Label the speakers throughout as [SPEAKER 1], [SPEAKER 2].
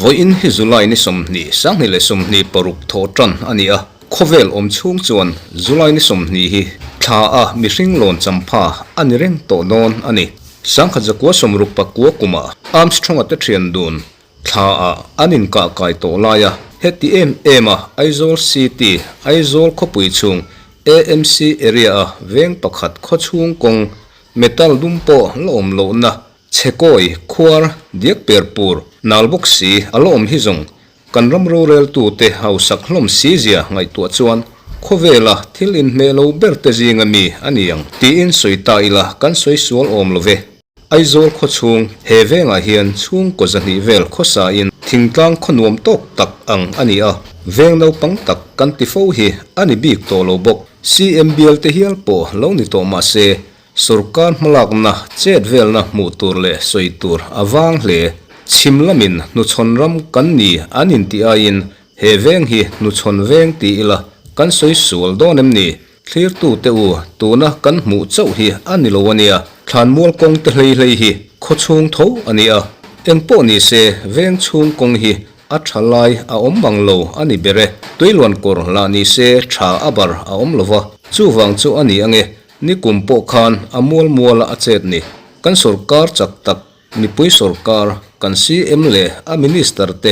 [SPEAKER 1] Voi in hi July ni somni sang ni le somni paruk tho tran ania khovel om chung chuan July ni somni hi tha a mi hring lon champha ani reng to non ani sang khajakwa somruk pakwa kuma Armstrong at thian dun tha a anin ka kai to laya heti ema Aizawl city Aizawl khopui chung AMC area a veng pakhat kho chung kong metal dumpo lom lo na chekoi khuar diak perpur nalbok si alom hi zong kanram rural tu te hausak hlom si zia ngai tu chuan khovela thil in melo berte jinga mi aniang ti in soita ila kan soi sual om love Aizawl kho chung he venga hian chung ko zani vel khosa in thingtlang khonuam tok tak ang ania veng no pang tak kan ti fo hi ani bik to lo bok CMBL te hial po lo ni to ma se Sarkar malak na chet vel na mutur le soitur awang le chimlamin nu chonram kan ni anin ti ain he veng hi nu chon veng ti ila kan soi sul donem ni clear tu te u tuna kan mu chau hi anilo ania thlan mol kong te hlei hi kho chung tho ania engpo ni se veng chung kong hi a thalai a om banglo ani bere tuilon kor la ni se tha abar a om lova chuwang chu ani ange ni kumpo khan amol mola achet ni kan sarkar chak tak ni pui sarkar kan CM le a minister te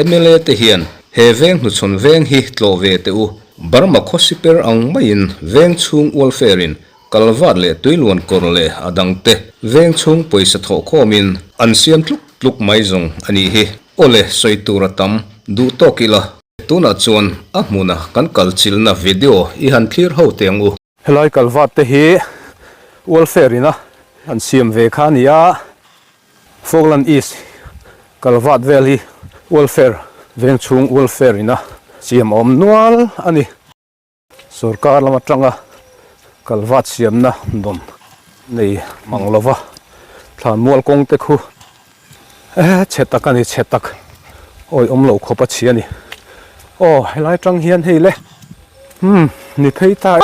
[SPEAKER 1] MLA te hian he veng nu chon veng hi tlove te u Burma khosiper ang main veng chung welfare in kalwat le tuilon kor le adang te veng chung poisa tho khomin an siam tluk mai zong ani hi ole soituratam du tokila tuna chuan a hmuna kan kalchil na video I han clear ho teng u helai kalwat te hi welfare ina an siam ve khania Fogland East kalwat valley welfare veng chung welfare ina siam om nual ani sarkar lama tanga kalwat siam na dom nei manglova thlan mual kong te khu chetak ani chetak oi omlo khopa chi ani helai tang hian hei le ni phei ta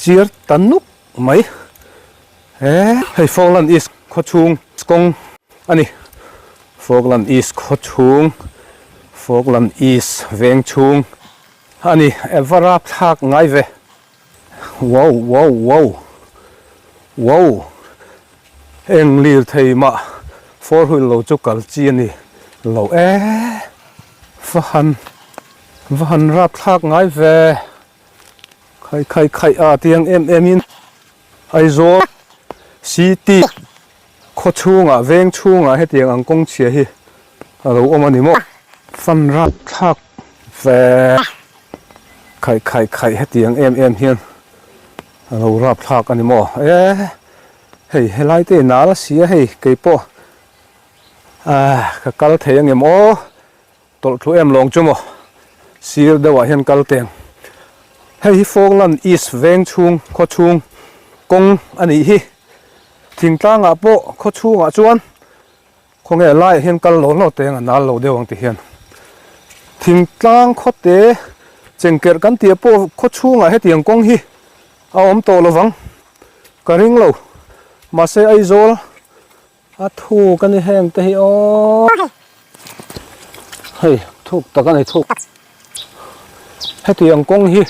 [SPEAKER 1] chiar tanuk mai hei Fogland East kho chung kong ani Fogland East kho chung Fogland East veng chung ani evara thak ngai ve wow eng lir thei ma for hui lo chu kal chi ani lo van rap thak ngai ve khai a tiang em in Aizawl city kho chunga veng chunga he tiang ang kong chia hi alo omani mo van rap thak ve khai he tiang em hian alo rap thak ani mo hei helai te na la sia hei keipo ka kal theng em tol thu em long chumo sir dewa hian kal teng hei Fogland East veng chung kho chung kong ani hi thingtlang a po kho chung a chuan khonge lai hian kal lo teng anal lo dewang ti hian thingtlang kho te chengker kan tia po kho chung a he tiang kong hi a om to lovang ka ring lo ma se Aizawl a thu kan heng te hi hei thuk ta kan thuk he tiang kong hi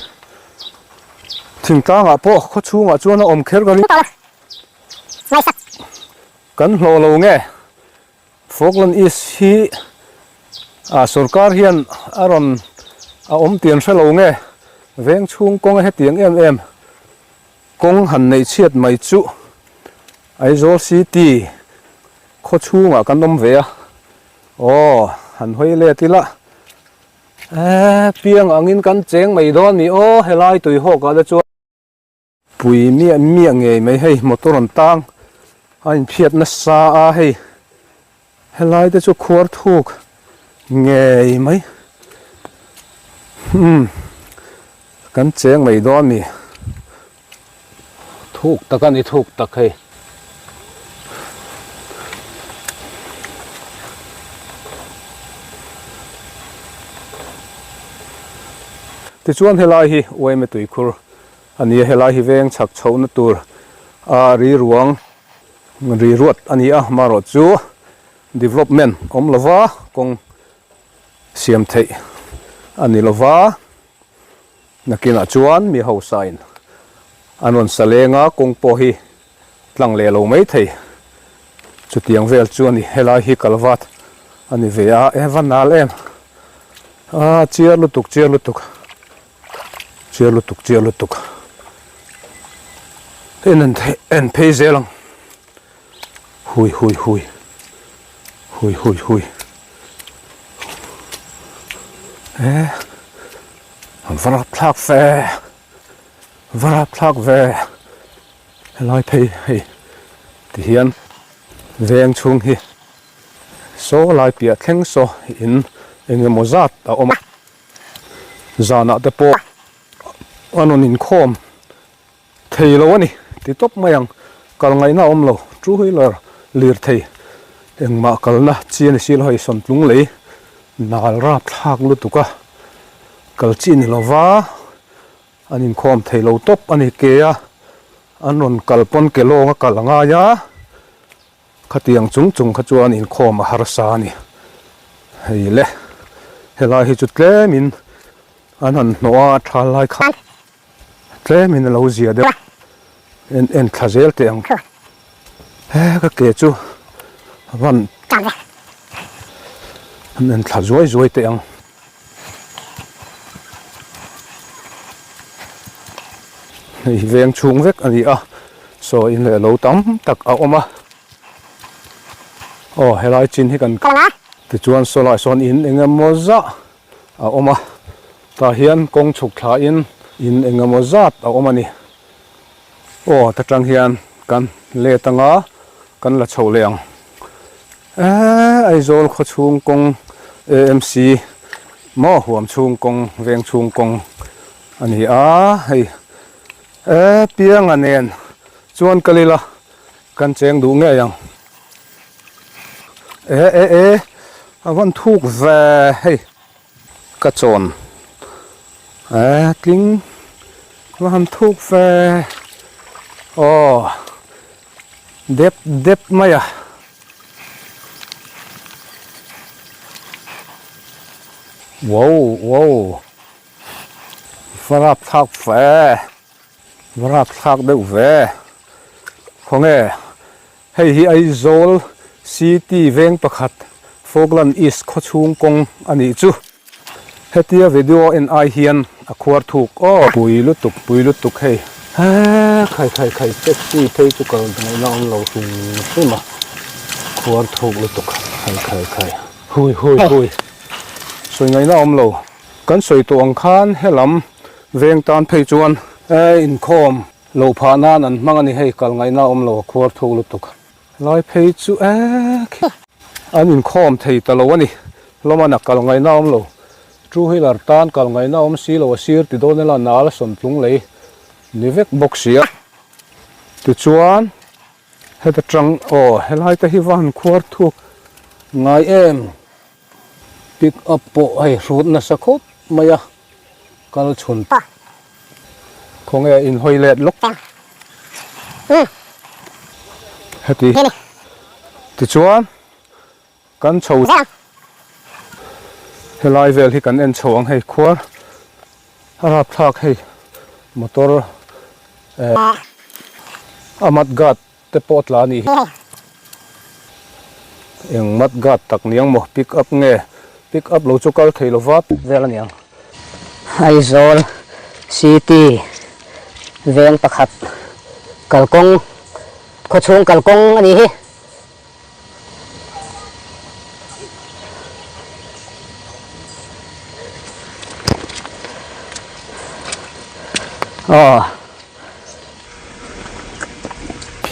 [SPEAKER 1] thingtlang a po kho chung a chuan a om kher ka ring kan lo nge Fogland East hi sarkar hian aron a om tian hre nge veng chung kong he tiang em kong han nei chiat mai chu Aizawl city kho chunga kan om ve han hoi le tila piang angin kan cheng mai don mi helai tui ho ka da chu pui mi nge mai hei motor an tang anh phiệt nó xa hay helai te chu khuar thuk nge mai kan cheng mai do mi thuk takani thuk takai ti chuan helai hi oi me tui khur ani helai hi veng chak chho na tur
[SPEAKER 2] ri ruang ri ruat ani a maro chu development om lova kong siam thei ani lova nakina chuan mi ho sain anon salenga kong po hi tlang le lo mai thei chu tiang vel chu ani helai hi kalwat ani ve a evanal em chiar lutuk en phê zelang hui rapthlak ve helai phê hi ti hian veng chung hi so lai pia thleng so in engemaw zat a awm zana te pawh anon Inkhawm theilo ani ti top mayang kal ngai na om lo two wheeler lir thei engma kalna chian sil hoi son tlung lei nal rapthlak lutuka kal chi ni lova an Inkhawm theilo top ani ke a anon kalpon ke longa kalanga ya khatiang chung khachuan Inkhawm a harsa ni hei le helai hi chu tlemin anan noa thalai kha tlemin lo zia de en thazel te ang ka ke chu van en thazoi te ang hei veng chung vek ani a so in le lo tam tak a oma helai chin hi kan ti chuan so lai son in engemaw za a oma ta hian kong chuk thla in engemaw zat a oma ni ta tang hian kan le tanga kan la chho leang Aizawl kho chung kong AMC mo huam chung kong veng chung kong ani a hei piang anen chuan kalila kan cheng du nge yang avan thuk ve hei ka chon tling van thuk ve dep maya wow rapthlak deuh ve khonge hei hi Aizawl city veng pakhat Fogland East kho chung kong ani chu hetia video en ai hian a khuar thuk pui lutuk hei khai taxi thei chu kal ngai na om lo ma khuar thuk lutuk khai hui soi ngai na om lo kan soi to ang khan helam veng tan phei chuan Inkhawm lo phah nan an mangani hei kal ngai na om lo khuar thuk lutuk lai phei chu an Inkhawm thei talo ani lomana kal ngai na om lo two wheeler tan kal ngai na om si lo sir ti don la nal son tlung lei ni vek boxia ti chuan heta tang helai ta hi van khuar thuk ngai em pick up po ai rut na sakhop maya kal chhun khonge in hoilet lok heti ti chuan kan chho helai vel hi kan en chho ang hei khuar rapthlak hei motor amat gat te pot la ni eng mat gat tak niang mo pick up lo chukal theilo vat vel aniang
[SPEAKER 3] Aizawl city veng pakhat kalkong kho chung kalkong ani hi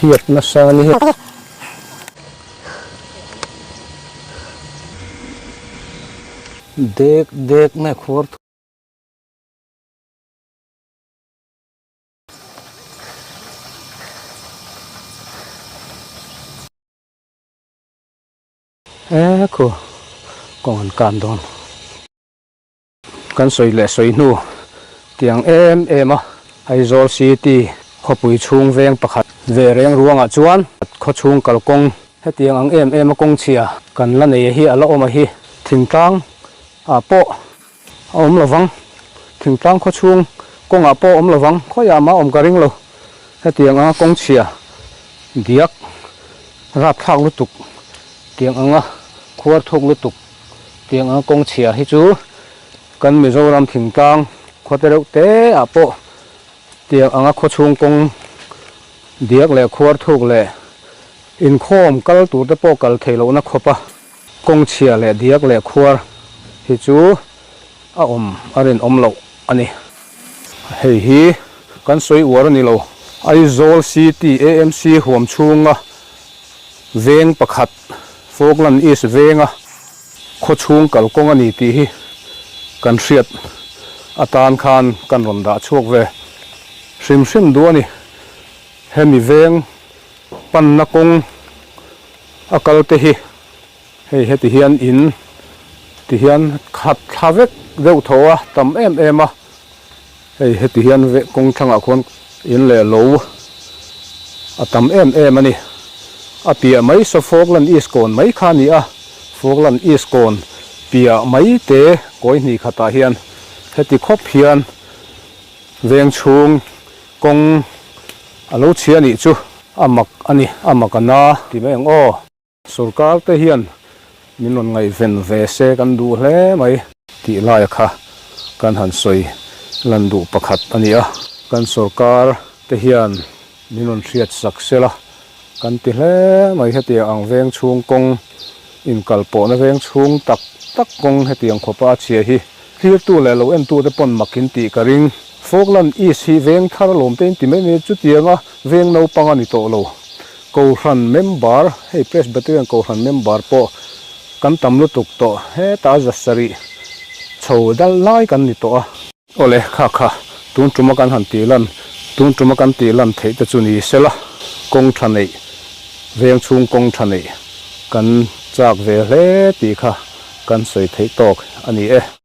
[SPEAKER 2] phiat na sa ni hi dek na khur ko còn can don kan soi le soi nu tiang em a Aizawl city khopui chung veng pakhat về reng ruang chuan kho chung kalkong hetiang ang em kong chia kan la nei hi ala oma hi thingtang a po om lawang thingtang kho chung kong a po om lawang kho ya ma om karing lo hetiang ang kong chia diak rapthlak lutuk tiang anga khuar thok lutuk tiang ang kong chia hi chu kan Mizoram thingtang khotereu te a po tiang anga kho chung kong diak le khuar thuk le Inkhawm kal tur te po kal theilo na khopa kong chia le diak le khuar hi chu a arin lo ani hei hi kan soi war ani lo Aizawl city AMC huam chunga veng pakhat Falkland East venga kho chung kal kong ani ti hi kan hriat atan khan kan ronda chuak ve hrim du ani hemi veng pan na kong akal te hi hei heti hian in ti hian khat thavek deuh thoa tam em a hei heti hian ve kong thanga khon in le lo atam em ani apia mai so Falkland East kon mai khani a Falkland East kon pia mai te koi ni khata hian heti khop hian veng chung kong alo chia ni chu amak ani amakana ti meng o sarkar te hian minon ngai ven ve se kan du hle mai ti lai kha kan han soi lan du pakhat ania kan sarkar te hian minon hriat saksela kan ti hle mai heti ang veng chung kong in kalpo na veng chung tak kong heti ang khopa chia hi thir tu le lo en tu te pon makin ti karing Falkland East hi veng thar lom te ti me chu tianga veng no pangani to lo ko ran member hei presbyterian ko ran member po kan tamlu tuk to he ta jasari chho dal lai kan ni to a ole kha tun tuma kan han ti lan thei ta chu ni sela kong thanei veng chung kong thanei kan chak ve hle ti kha kan soi thei tok ani e